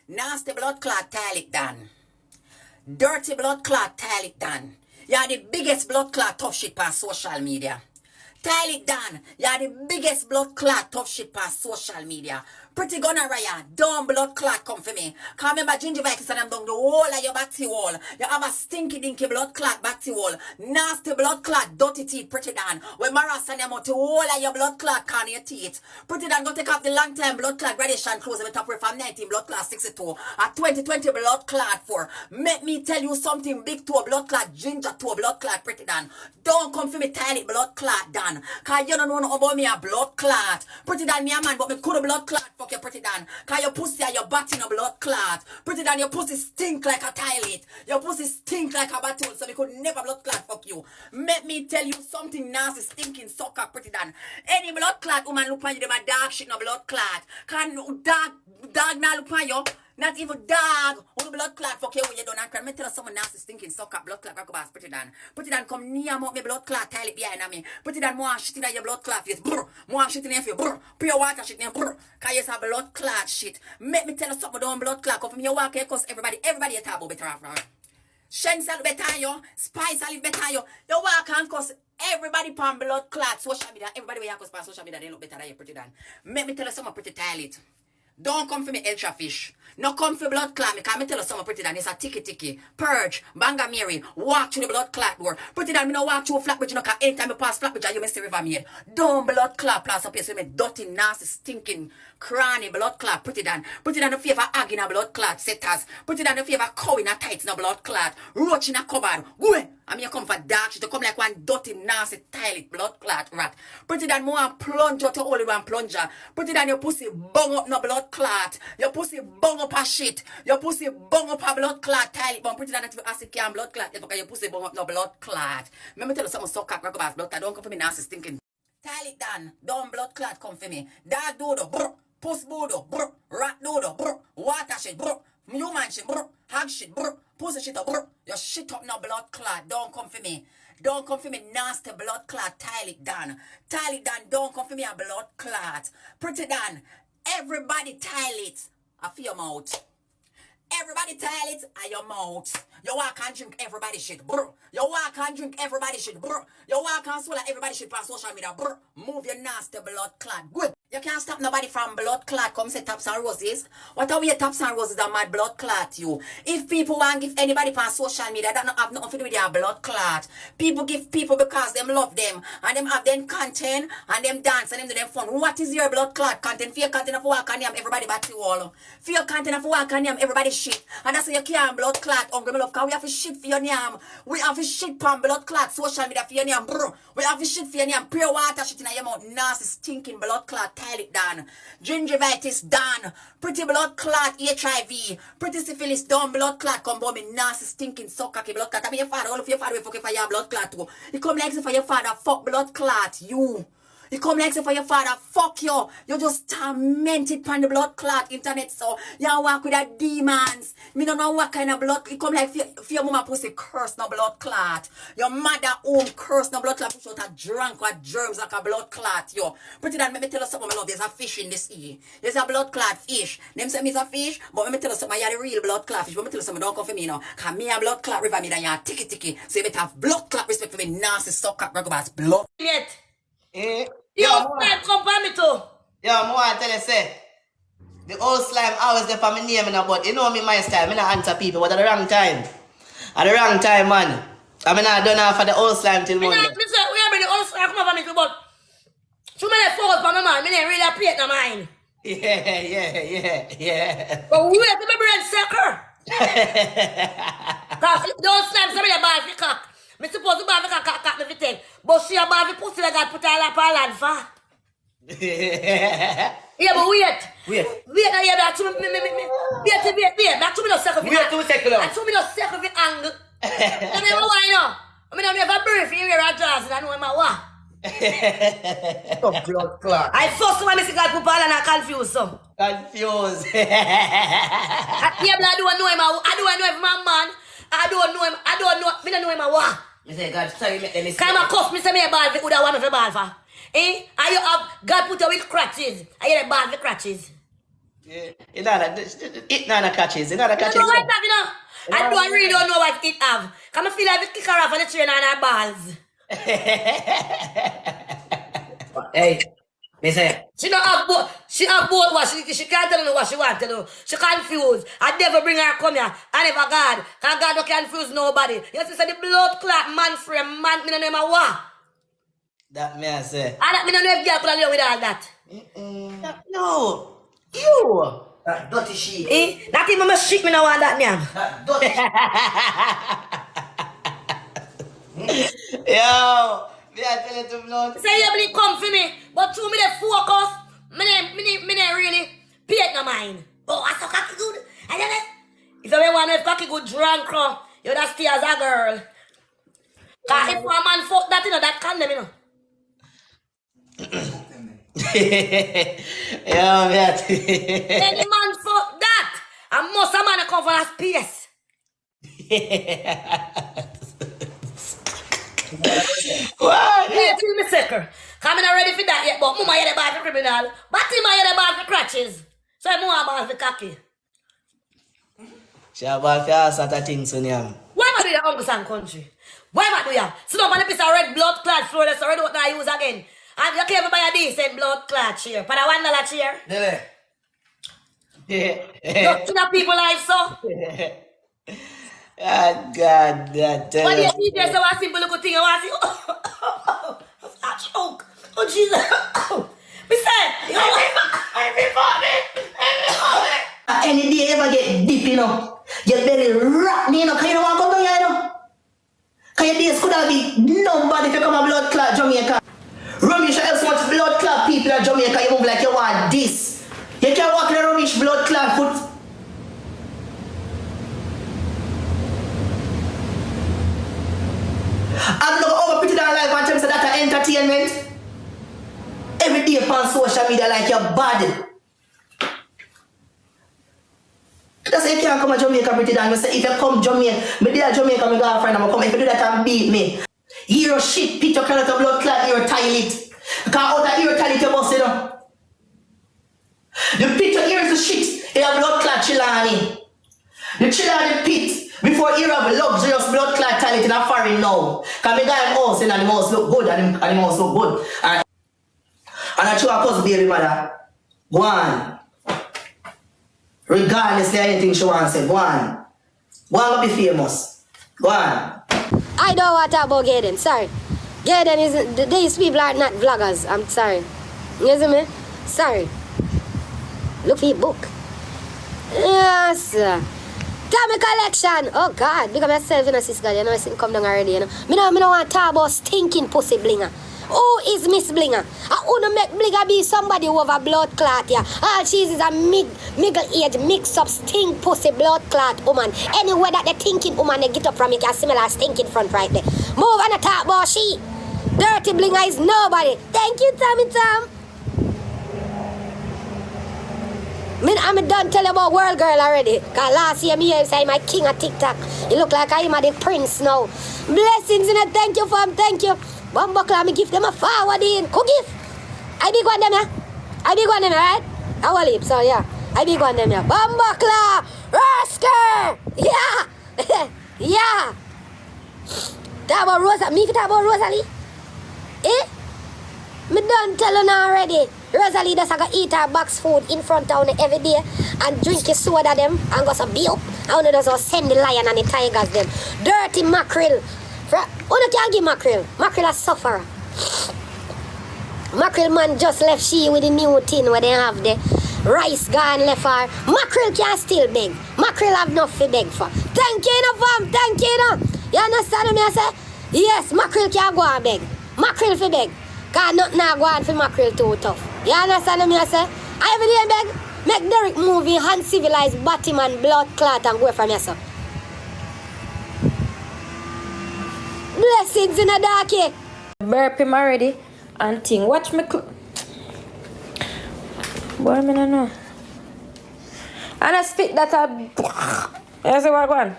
Nasty blood clot, tile it done. Dirty blood clot, tile it done. You're the biggest blood clot tough shit on social media. Tile it done. You're the biggest blood clot tough shit on social media. Pretty gunner Raya, dumb blood clot come for me. Cause remember gingivitis and I'm down the whole of your body wall. You have a stinky dinky blood clot body wall. Nasty blood clot, dirty teeth, Prettidon. When Maras and them out the whole of your blood clot can your teeth. Prettidon go take off the long time blood clot gradation clothes with top from 19 blood clot 62. At 2020 blood clot 4. Make me tell you something big to a blood clot, ginger to a blood clot, Prettidon. Don't come for me tiny blood clot done. Cause you don't know about me a blood clot. Prettidon me a man, but me could a blood clot. Fuck your Prettidon. Cause your pussy and your body in a blood clot. Prettidon, your pussy stink like a toilet. Your pussy stink like a battle. So we could never blood clot fuck you. Let me tell you something nasty, stinking sucker, Prettidon. Any blood clot woman look on you, them a dog shit no blood clot. Can dog now look on you? Not even dog. Who the blood clot fuck you when you done and cry. Me tell you someone nasty stinking sucker blood clot Ableboss Prettidon. Prettidon come near me blood clot tile it behind me. Prettidon more shit in your blood clot face. Brr. More shit in your face. Brr. Pure water shit in your brr. Cause you have blood clot shit. Make me tell you something don't blood clot. Come from your walk here cause everybody you talk about better after. Shen sell better yo. Spice live better yo. You walk and cause everybody pan blood clot social media. Everybody where you cause pan social media they look better than you Prettidon. Make me tell you something pretty tile it. Don't come for me ultra fish. No come for blood clot. Me can me tell you something Prettidon. It's a ticky. Purge. Banga Mary. Walk through the blood clot door. Prettidon, me no walk through a flat bridge. You know, cause anytime you pass flat bridge, you may see river maid. Don't blood clot plus up here. So you me dirty, nasty, stinking, cranny blood clot. Prettidon. Prettidon, no favor ag in a blood clot. Setters. Prettidon, no favor cow in a tights in a blood clot. Roach in a cupboard. Go away. I mean, you come for dark shit. You come like one dirty, nasty, tile blood clot rat. Prettidon, more plunger to only one plunger. Prettidon, your pussy bung up no blood clot. Your pussy bung up a shit. Your pussy bung up a blood clot. Tile it, but Prettidon, that you ask it can blood clot. Because your pussy bung up no blood clot. Let me tell you something so cock Ableboss blood clot. Don't come for me nasty stinking. Tile it done. Don't blood clot come for me. Dog dodo, brr. Puss bodo, brr. Rat dodo, brr. Water shit, brr. Human shit, brr. Hog shit, brr. Pussy shit, brr. Your shit up no blood clot. Don't come for me. Don't come for me nasty blood clot. Tile it done. Tile it done. Don't come for me a blood clot. Prettidon. Everybody tile it. I feel your mouth. Everybody tile it at your mouth. You walk and drink everybody shit, brr. You walk and drink everybody shit, brr. You walk and swallow everybody shit on social media, brr. Move your nasty blood clot. Good. You can't stop nobody from blood clot. Come say taps and roses. What are your taps and roses that mad blood clot you? If people want to give anybody on social media, that don't have nothing to do with their blood clot. People give people because them love them. And them have them content and them dance and them do them fun. What is your blood clot content? For your content of walk and yam everybody batty wall. For your content of walk and yam everybody shit. And that's why you can't blood clot. Hungry me love. Cause we have to shit for your name. We have to shit pan blood clot social media for your name. Brr. We have to shit for your name. Pure water shit in your mouth. Nasty stinking blood clot. Tile it done. Gingivitis done. Pretty blood clot HIV. Pretty syphilis done. Blood clot come by me nasty stinking so cocky blood clot. I mean your father, all of your father will fuck for your blood clot too. You come like say for your father, fuck blood clot. You come like say for your father, fuck you. You just tormented pan the blood clot internet so you walk with that demons. Me don't know what kind of blood. You come like for your mama pussy curse no blood clot. Your mother home curse no blood clot. Push out a drunk with germs like a blood clot. Yo, Prettidon, let me tell you something, my love. There's a fish in the sea. There's a blood clot fish. Them say me's a fish, but let me tell you something. You're the real blood clot fish. But let me tell you something. Don't come for me now. Cause me a blood clot river me than you're ticky. So you better have blood clot respect for me. Nasty sucker Ableboss blood. Yet. Eh? You slime come for me too. Yeah, more I tell you say. The old slime always there for me name in a but you know me my style. Me not answer people but at the wrong time. At the wrong time, man. I mean I don't know for the old slime till Monday. Listen, we have the old slime come for me too, but too many focus for my man. Me ain't really appreciate no mind. Yeah. But we have to be brain sucker. Cause the old slime say me a bad for cock. Me suppose to bad for cock me for take. But she a bad for pussy like that put her lap her land for. Yeah, but wait. Wait, I hear that to me. Wait. That to me no second. Wait 2 seconds. That to me no second angle. I never why now. I mean I never breathe for you wear a dress and I know him a what. Oh, blood clot. I first one me see God put all and I confused some. Confused. Yeah, but I don't know him. I don't know him, my man. I don't know him. Me don't know him a what. Me say God sorry make them Come and cuff me say me a ball for who that want me for ball for. Eh? And you have God put you with crutches. I get a ball for crutches. Yeah. You know that it nana catches. You know that You catches. know what have, you know? I really don't know what it have. Come I feel like it kick her off on the train on her balls. Hey, me say, She don't have both. She have both what she can't tell you what she want to do. She confused. I never bring her come here. I never God. Cause God don't confuse nobody. You see, say the blood clot man frame man, me no name a what? That me I say. And that me no know if girl could live with all that. No. You. that dirty shit. Eh? Not even my shit, me no want that name. That dirty Yo. Me I tell you to blood. Say you believe come for me, but to me they focus. Me ne really pay it no mind. Oh, I so cocky good. I tell it. If you want to have cocky good drunk, you just stay as a girl. Cause if one man fuck that, you know, that condom, you know. Yo, me I tell Any man fuck that, and most of man come for that space. What? Hey, kill me sicker. Cause me not ready for that yet, but mama you the bad for criminal. But him you the bad for crutches. So mama bad for cocky. She about to ask that thing, Sonia. Why am I do your uncle and country? Why am I do ya? So no man piece of red blood clot floor that's already what I use again. And you can't buy a decent blood clot chair. For the $1 chair. Dele. Just to the people life so. God, that. But the teacher say one simple little thing, I want to see, I choke. Oh, Jesus. Me say, Any day you ever get deep, you know, your belly rotten, you know, because you don't want to come down here, you know. Because your days could have been nobody if you come a blood clot Jamaica. Rubbish, you have so much blood clot people in Jamaica, you move like you want this. You can't walk in a rubbish blood clot foot. I'm not over Prettidon live and tell me that entertainment. Every day on social media like you're bad. That's why you can't come to Jamaica, Prettidon. Say if you come Jamaica, me there Jamaica, my girlfriend, I'm come. If you do that and beat me, you're shit, pit your credit of blood clot, you're toilet. Because out of your toilet, you must, you know. The pit your ears is shit, you have blood clot chillani. The chillani pit. Before you have a luxurious blood clot toilet in a foreign now. Because my guy house and the mouse look good and the mouse look good. And I show a cousin baby mother. Go on. Regardless of anything she wants to say, go on. Go on to be famous. Go on. I don't want to talk about Gaden, sorry. Gaden is, these people are not vloggers, I'm sorry. You see me? Sorry. Look for your book. Yes. Tommy collection. Oh God, because myself in a sister, you know, I see come down already, you know. Me don't want to talk about stinking pussy blinger. Who is Miss Blinger? I want to make Blinger be somebody who have a blood clot here. All she is a middle-aged, mix-up, stink pussy blood clot woman. Anywhere that the thinking woman they get up from, you can smell her stinking front right there. Move and talk about she. Dirty Blinger is nobody. Thank you, Tommy Tom. I'm done tell you about World Girl already. Because last year, me say my king of TikTok. You look like I am the prince now. Blessings in it. Thank you, fam. Thank you. Bumbuckler, me give them a forward in. Who give? I big one them, yeah? I big one them, right? I will leave, so yeah. I big one them, yeah. Bumbuckler! Rasker! Yeah! Yeah! Talk about Rosalie. Me if you talk about Rosalie? Eh? Me done telling her already. Rosalie does go eat her box food in front of her every day and drink a soda them and go some beer up. And one does go send the lion and the tigers them. Dirty mackerel. One can't give mackerel. Mackerel a sufferer. Mackerel man just left she with the new tin where they have the rice gone left her. Mackerel can still beg. Mackerel have enough to beg for. Thank you enough, fam. Thank you enough. You understand me I say? Yes, mackerel can go and beg. Mackerel for beg. Because nothing now go on for mackerel too tough. You understand me I say? I every day beg. Make Derek movie uncivilized Batman blood clot and go from here so. Blessings in the dark. Burp him already and thing. Watch me. Boy, I don't know. And I spit that. You see what going on?